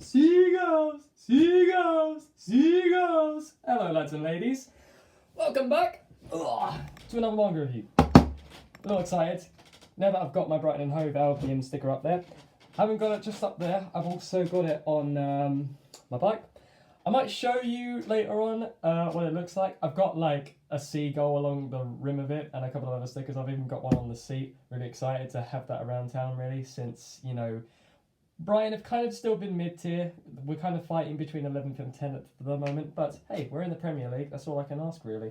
Seagulls, seagulls, seagulls. Hello, lads and ladies. Welcome back to another manga review. A little excited. Now that I've got my Brighton and Hove Albion sticker up there, I haven't got it just up there. I've also got it on my bike. I might show you later on what it looks like. I've got like a seagull along the rim of it and a couple of other stickers. I've even got one on the seat. Really excited to have that around town, really, since, you know, Brighton have kind of still been mid-tier. We're kind of fighting between 11th and 10th at the moment, but hey, we're in the Premier League. That's all I can ask, really.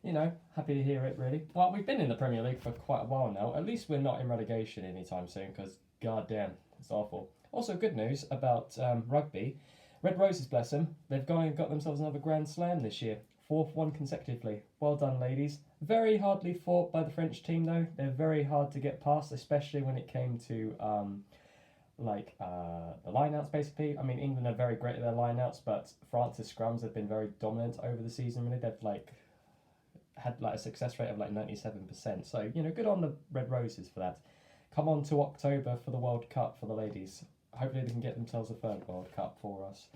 You know, happy to hear it, really. Well, we've been in the Premier League for quite a while now. At least we're not in relegation anytime soon, because goddamn, it's awful. Also, good news about rugby. Red Roses, bless them. They've gone and got themselves another Grand Slam this year. 4th one consecutively. Well done, ladies. Very hardly fought by the French team, though. They're very hard to get past, especially when it came to the line-outs, basically. I mean, England are very great at their line-outs, but France's scrums have been very dominant over the season, really. They've had a success rate of 97%. So, you know, good on the Red Roses for that. Come on to October for the World Cup for the ladies. Hopefully they can get themselves a third World Cup for us.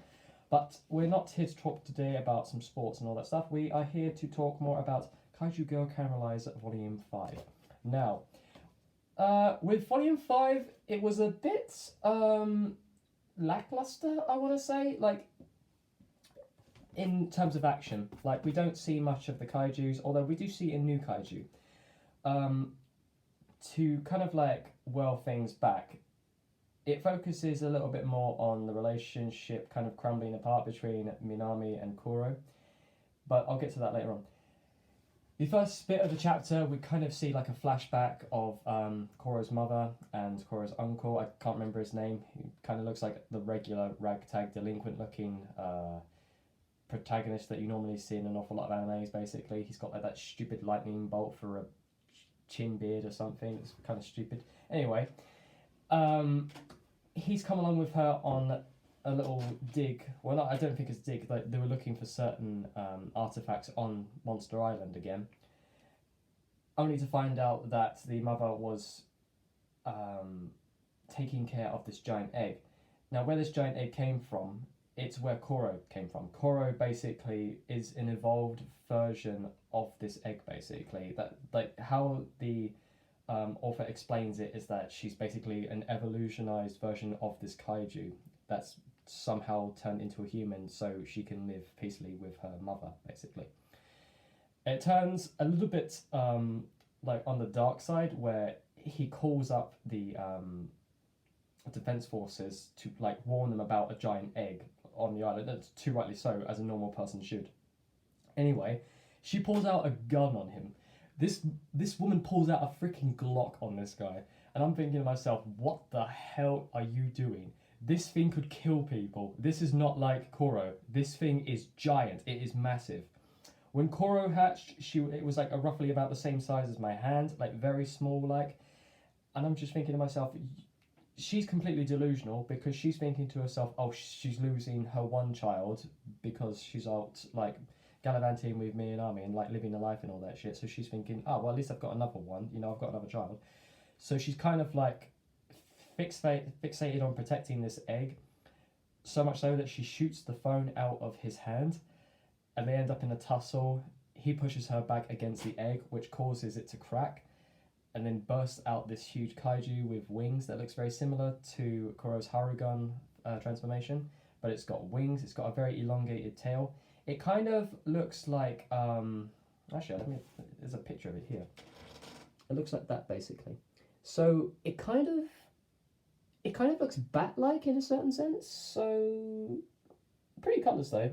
But we're not here to talk today about some sports and all that stuff. We are here to talk more about Kaiju Girl Caramelise Volume 5. Now, with Volume 5, it was a bit lackluster, I want to say. In terms of action. We don't see much of the Kaijus, although we do see a new Kaiju. To kind of whirl things back, it focuses a little bit more on the relationship kind of crumbling apart between Minami and Koro, but I'll get to that later on. The first bit of the chapter, we kind of see a flashback of Koro's mother and Koro's uncle. I can't remember his name. He kind of looks like the regular ragtag delinquent looking protagonist that you normally see in an awful lot of animes, basically. He's got that stupid lightning bolt for a chin beard or something. It's kind of stupid. Anyway, he's come along with her on a little dig. Well, I don't think it's a dig. They were looking for certain artifacts on Monster Island again, only to find out that the mother was taking care of this giant egg. Now, where this giant egg came from, it's where Koro came from. Koro basically is an evolved version of this egg, basically. That how the author explains it is that she's basically an evolutionized version of this kaiju that's somehow turned into a human so she can live peacefully with her mother, basically. It turns a little bit on the dark side, where he calls up the defense forces to warn them about a giant egg on the island. That's too rightly so, as a normal person should. Anyway, she pulls out a gun on him. This woman pulls out a freaking Glock on this guy, and I'm thinking to myself, what the hell are you doing? This thing could kill people. This is not like Koro. This thing is giant. It is massive. When Koro hatched, it was roughly about the same size as my hand, very small, and I'm just thinking to myself, she's completely delusional, because she's thinking to herself, oh, she's losing her one child because she's out gallivanting with Minami and living a life and all that shit. So she's thinking, oh, well, at least I've got another one. You know, I've got another child. So she's kind of fixated on protecting this egg, so much so that she shoots the phone out of his hand, and they end up in a tussle. He pushes her back against the egg, which causes it to crack, and then bursts out this huge kaiju with wings that looks very similar to Koro's Harugun transformation, but it's got wings. It's got a very elongated tail. It kind of looks like actually, there's a picture of it here. It looks like that, basically. So it kind of looks bat-like in a certain sense. So pretty colours though.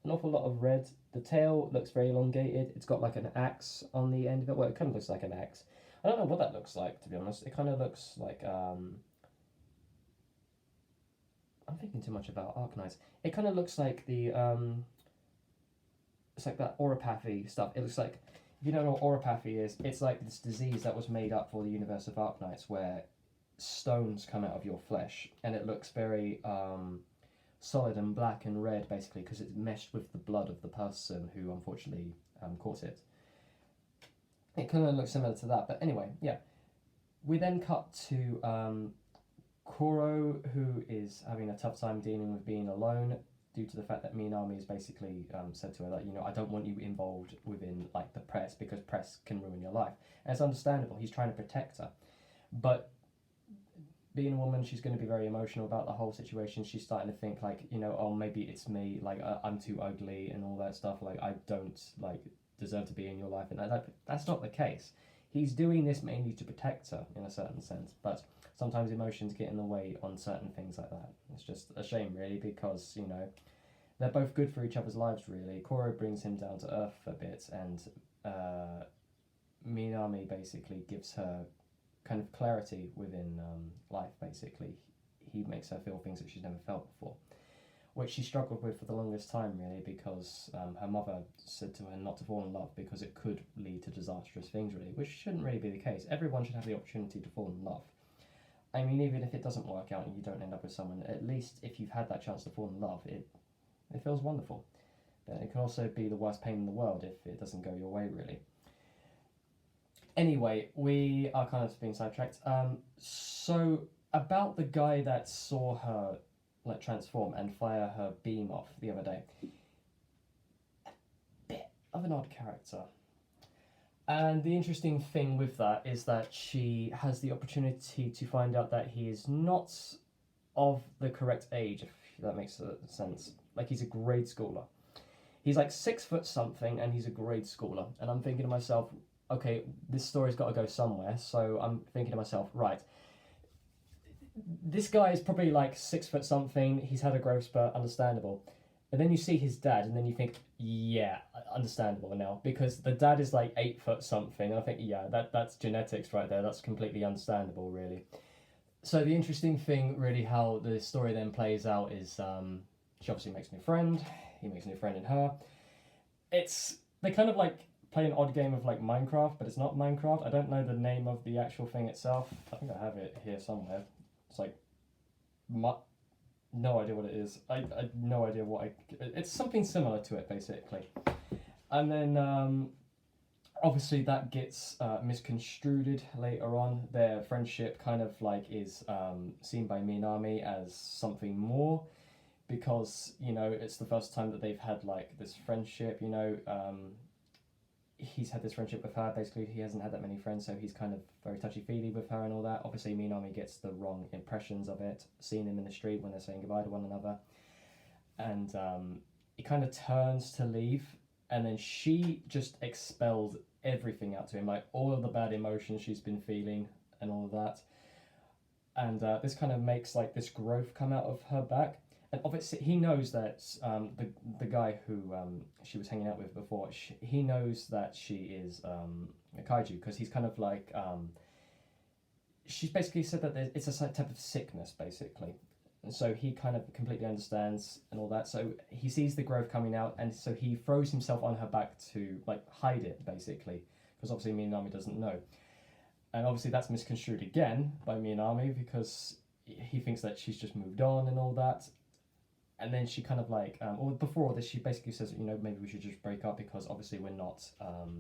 An awful lot of red. The tail looks very elongated. It's got an axe on the end of it. Well, it kind of looks like an axe. I don't know what that looks like, to be honest. It kind of looks like I'm thinking too much about Arcanites. It kind of looks like the it's like that oropathy stuff. It looks like, if you don't know what oropathy is, it's like this disease that was made up for the universe of Arcanites, where stones come out of your flesh, and it looks very solid and black and red, basically, because it's meshed with the blood of the person who unfortunately caught it. It kind of looks similar to that, but anyway, yeah. We then cut to Koro, who is having a tough time dealing with being alone due to the fact that Minami has basically said to her that, I don't want you involved within like the press because press can ruin your life. And it's understandable. He's trying to protect her, but being a woman, she's going to be very emotional about the whole situation. She's starting to think like, oh, maybe it's me. Like I'm too ugly and all that stuff. Like I don't like deserve to be in your life, and that's not the case. He's doing this mainly to protect her in a certain sense, but sometimes emotions get in the way on certain things like that. It's just a shame, really, because they're both good for each other's lives. Really, Koro brings him down to earth a bit, and Minami basically gives her kind of clarity within life. Basically, he makes her feel things that she's never felt before, which she struggled with for the longest time, really, because her mother said to her not to fall in love because it could lead to disastrous things, really, which shouldn't really be the case. Everyone should have the opportunity to fall in love. I mean, even if it doesn't work out and you don't end up with someone, at least if you've had that chance to fall in love, it feels wonderful. But it can also be the worst pain in the world if it doesn't go your way, really. Anyway, we are kind of being sidetracked. So about the guy that saw her like transform and fire her beam off the other day, a bit of an odd character. And the interesting thing with that is that she has the opportunity to find out that he is not of the correct age, if that makes sense. Like, he's a grade schooler. He's like 6 foot something and he's a grade schooler. And I'm thinking to myself, okay, this story's got to go somewhere. So I'm thinking to myself, right, this guy is probably like 6 foot something. He's had a growth spurt, understandable. And then you see his dad, and then you think, yeah, understandable now, because the dad is like 8 foot something. And I think, yeah, that's genetics right there. That's completely understandable, really. So the interesting thing, really, how the story then plays out is she obviously makes a new friend. He makes a new friend in her. They kind of like play an odd game of like Minecraft, but it's not Minecraft. I don't know the name of the actual thing itself. I think I have it here somewhere. It's like, no idea what it is. I no idea what it's something similar to it, basically. And then obviously that gets misconstrued later on. Their friendship kind of like is seen by Minami as something more, because it's the first time that they've had like this friendship. He's had this friendship with her. Basically, he hasn't had that many friends, so he's kind of very touchy-feely with her and all that. Obviously, Minami gets the wrong impressions of it, seeing him in the street when they're saying goodbye to one another. And he kind of turns to leave, and then she just expels everything out to him, like all of the bad emotions she's been feeling and all of that. And this kind of makes like this growth come out of her back. And obviously, he knows that the guy who she was hanging out with before, he knows that she is a kaiju, because he's kind of like she's basically said that it's a type of sickness, basically. And so he kind of completely understands and all that. So he sees the growth coming out, and so he throws himself on her back to like hide it, basically, because obviously Minami doesn't know. And obviously that's misconstrued again by Minami, because he thinks that she's just moved on and all that. And then she kind of like, or before all this, she basically says, maybe we should just break up because obviously we're not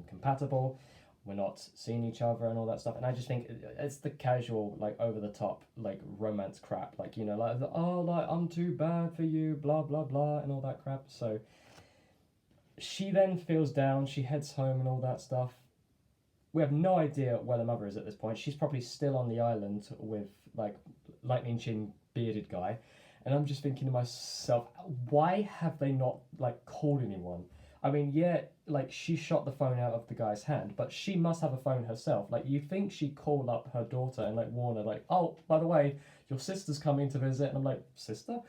compatible, we're not seeing each other and all that stuff. And I just think it's the casual, like over the top, like romance crap, like like like I'm too bad for you, blah blah blah, and all that crap. So she then feels down. She heads home and all that stuff. We have no idea where the mother is at this point. She's probably still on the island with like lightning chin bearded guy. And I'm just thinking to myself, why have they not like called anyone? I mean, yeah, like she shot the phone out of the guy's hand, but she must have a phone herself. Like, you think she'd call up her daughter and like warn her, like, oh, by the way, your sister's coming to visit. And I'm like, sister?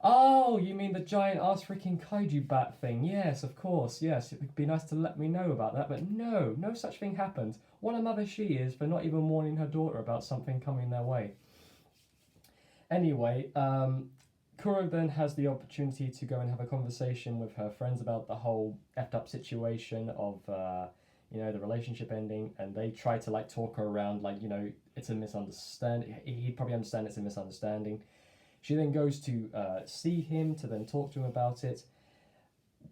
Oh, you mean the giant ass freaking kaiju bat thing? Yes, of course, yes. It would be nice to let me know about that, but no such thing happened. What a mother she is for not even warning her daughter about something coming their way. Anyway, Kuro then has the opportunity to go and have a conversation with her friends about the whole effed up situation of, the relationship ending, and they try to like talk her around, like, it's a misunderstanding. He'd probably understand it's a misunderstanding. She then goes to see him to then talk to him about it.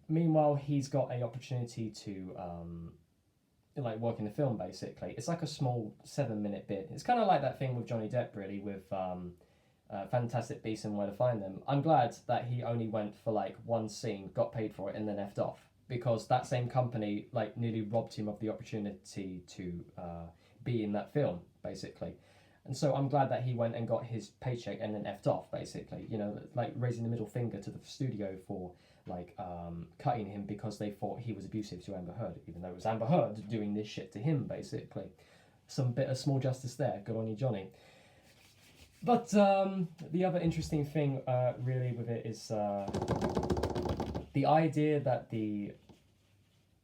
Meanwhile, he's got a opportunity to like work in the film, basically. It's like a small 7-minute bit. It's kind of like that thing with Johnny Depp, really, with Fantastic Beasts and Where to Find Them. I'm glad that he only went for like one scene, got paid for it, and then effed off, because that same company like nearly robbed him of the opportunity to be in that film, basically. And so I'm glad that he went and got his paycheck and then effed off, basically. You know, like raising the middle finger to the studio for like cutting him because they thought he was abusive to Amber Heard, even though it was Amber Heard doing this shit to him, basically. Some bit of small justice there. Good on you, Johnny. But the other interesting thing, really, with it is the idea that the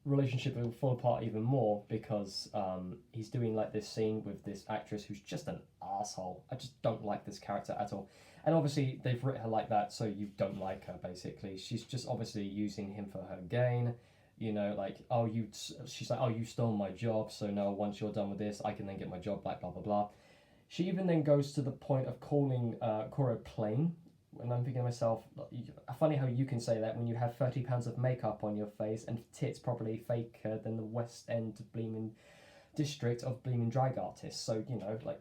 relationship will fall apart even more because he's doing like this scene with this actress who's just an asshole. I just don't like this character at all. And obviously they've written her like that, so you don't like her, basically. She's just obviously using him for her gain. You know, like, she's like, oh, you stole my job, so now once you're done with this, I can then get my job back, blah, blah, blah. She even then goes to the point of calling Koro plain. And I'm thinking to myself, funny how you can say that when you have 30 pounds of makeup on your face and tits probably faker than the West End Bleeming district of Bleeming drag artists. So, you know, like,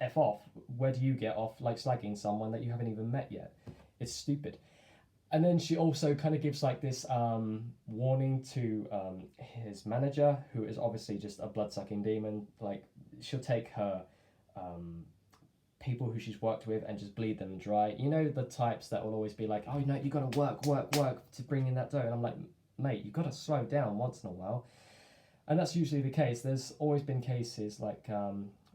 F off. Where do you get off, like, slagging someone that you haven't even met yet? It's stupid. And then she also kind of gives, like, this warning to his manager, who is obviously just a blood-sucking demon. Like, she'll take her people who she's worked with and just bleed them dry. You know, the types that will always be like, oh, you know, you got to work to bring in that dough. And I'm like, mate, you got to slow down once in a while. And that's usually the case. There's always been cases like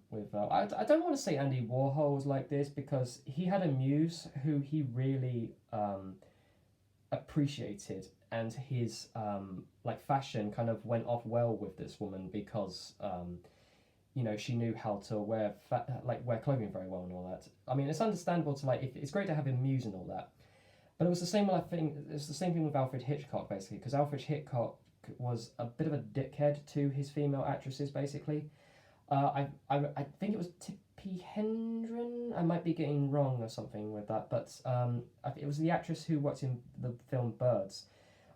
with, I don't want to say Andy Warhol was like this, because he had a muse who he really appreciated, and his like fashion kind of went off well with this woman because you know, she knew how to wear clothing very well and all that. I mean, it's understandable to like, it's great to have a muse and all that, but it was the same. I think it's the same thing with Alfred Hitchcock, basically, because Alfred Hitchcock was a bit of a dickhead to his female actresses, basically. I think it was Tippi Hedren. I might be getting wrong or something with that, but it was the actress who worked in the film Birds.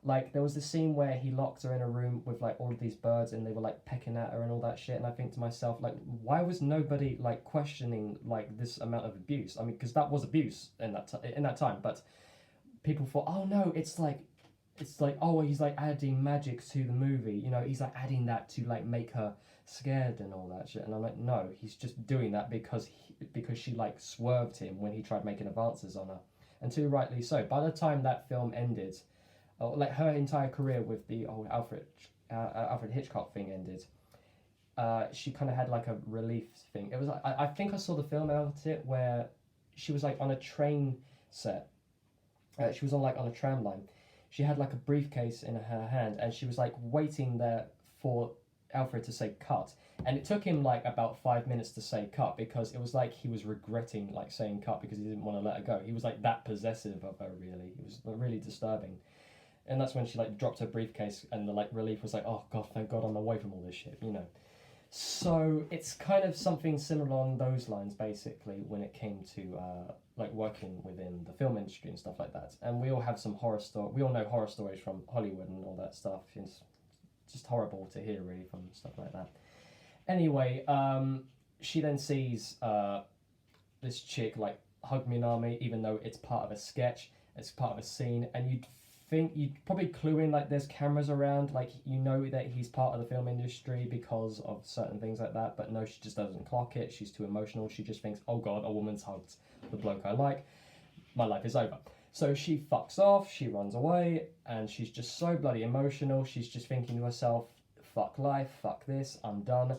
Like, there was this scene where he locked her in a room with, like, all of these birds, and they were, like, pecking at her and all that shit, and I think to myself, like, why was nobody, like, questioning, like, this amount of abuse? I mean, because that was abuse in that time, but people thought, oh, no, it's like, oh, he's, like, adding magic to the movie, you know, he's, like, adding that to, like, make her scared and all that shit, and I'm like, no, he's just doing that because she, like, swerved him when he tried making advances on her, and too rightly so. By the time that film ended, like, her entire career with the old Alfred Hitchcock thing ended, she kind of had like a relief thing. It was like, I think I saw the film about it where she was like on a train set. She was on a tram line. She had like a briefcase in her hand, and she was like waiting there for Alfred to say cut. And it took him like about 5 minutes to say cut, because it was like he was regretting like saying cut because he didn't want to let her go. He was like that possessive of her, really. It was really disturbing. And that's when she like dropped her briefcase, and the like relief was like, oh god, thank god I'm away from all this shit, you know. So it's kind of something similar on those lines, basically, when it came to like working within the film industry and stuff like that. And we all have some we all know horror stories from Hollywood and all that stuff. It's just horrible to hear, really, from stuff like that. Anyway, she then sees this chick like hug Minami, even though it's part of a sketch, it's part of a scene, and you'd probably clue in, like, there's cameras around, like, you know that he's part of the film industry because of certain things like that, but no, she just doesn't clock it. She's too emotional. She just thinks, oh god, a woman's hugged the bloke I like, my life is over. So she fucks off, she runs away, and she's just so bloody emotional. She's just thinking to herself, fuck life, fuck this, I'm done.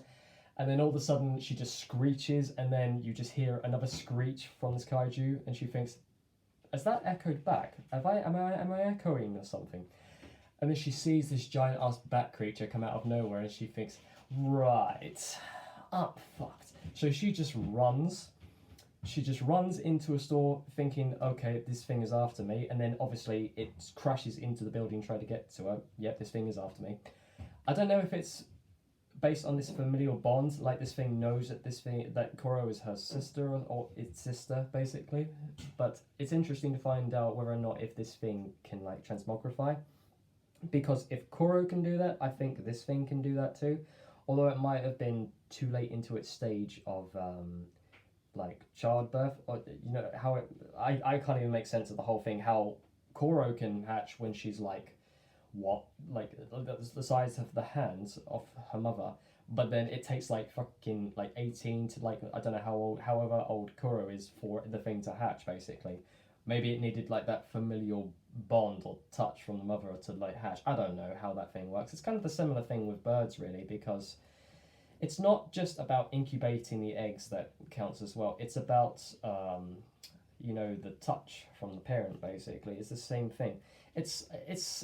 And then all of a sudden she just screeches, and then you just hear another screech from this kaiju, and she thinks, has that echoed back? Am I echoing or something? And then she sees this giant ass bat creature come out of nowhere, and she thinks, right, I'm fucked. So she just runs. She just runs into a store thinking, okay, this thing is after me. And then obviously it crashes into the building trying to get to her. Yep, this thing is after me. I don't know if it's based on this familial bond, like this thing knows that Koro is her sister, or its sister, basically. But it's interesting to find out whether or not if this thing can like transmogrify, because if Koro can do that, I think this thing can do that too. Although it might have been too late into its stage of like childbirth, or you know how it. I can't even make sense of the whole thing. How Koro can hatch when she's like what, like the size of the hands of her mother, but then it takes like fucking like 18 to like I don't know how old, however old Kuro is for the thing to hatch basically. Maybe it needed like that familial bond or touch from the mother to like hatch. I don't know how that thing works. It's kind of the similar thing with birds really, because it's not just about incubating the eggs that counts as well. It's about you know, the touch from the parent basically. It's the same thing. It's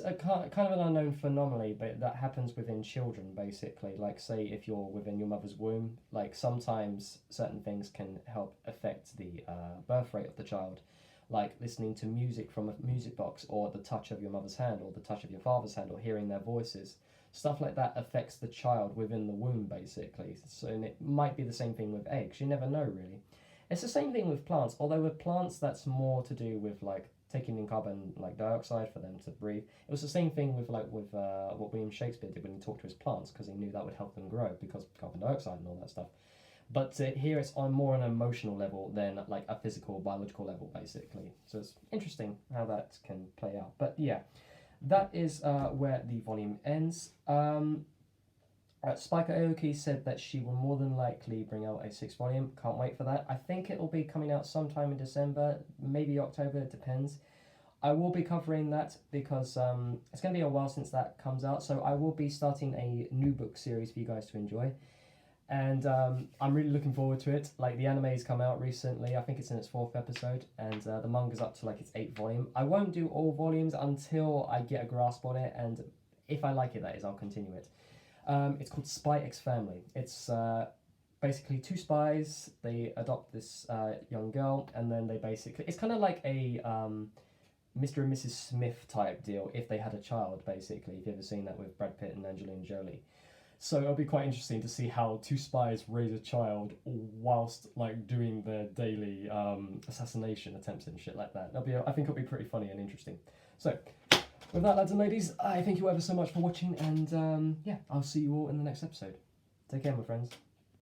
a kind of an unknown phenomenon, but that happens within children basically. Like say if you're within your mother's womb, like sometimes certain things can help affect the birth rate of the child, like listening to music from a music box, or the touch of your mother's hand, or the touch of your father's hand, or hearing their voices. Stuff like that affects the child within the womb basically. So and it might be the same thing with eggs. You never know really. It's the same thing with plants, although with plants that's more to do with like taking in carbon like dioxide for them to breathe. It was the same thing with like with what William Shakespeare did when he talked to his plants, because he knew that would help them grow because carbon dioxide and all that stuff. But here it's on more an emotional level than like a physical biological level basically. So it's interesting how that can play out. But yeah, that is where the volume ends. Spiker Aoki said that she will more than likely bring out a sixth volume. Can't wait for that. I think it will be coming out sometime in December, maybe October, it depends. I will be covering that because it's going to be a while since that comes out, so I will be starting a new book series for you guys to enjoy. And I'm really looking forward to it. Like, the anime's come out recently, I think it's in its 4th episode, and the manga's up to like its 8th volume. I won't do all volumes until I get a grasp on it, and if I like it, that is, I'll continue it. It's called Spy X Family. It's basically 2 spies. They adopt this young girl, and then they basically... It's kind of like a Mr. and Mrs. Smith type deal if they had a child, basically. If you've ever seen that with Brad Pitt and Angelina Jolie. So it'll be quite interesting to see how 2 spies raise a child whilst like doing their daily assassination attempts and shit like that. I think it'll be pretty funny and interesting. So, with that, lads and ladies, I thank you ever so much for watching, and yeah, I'll see you all in the next episode. Take care, my friends.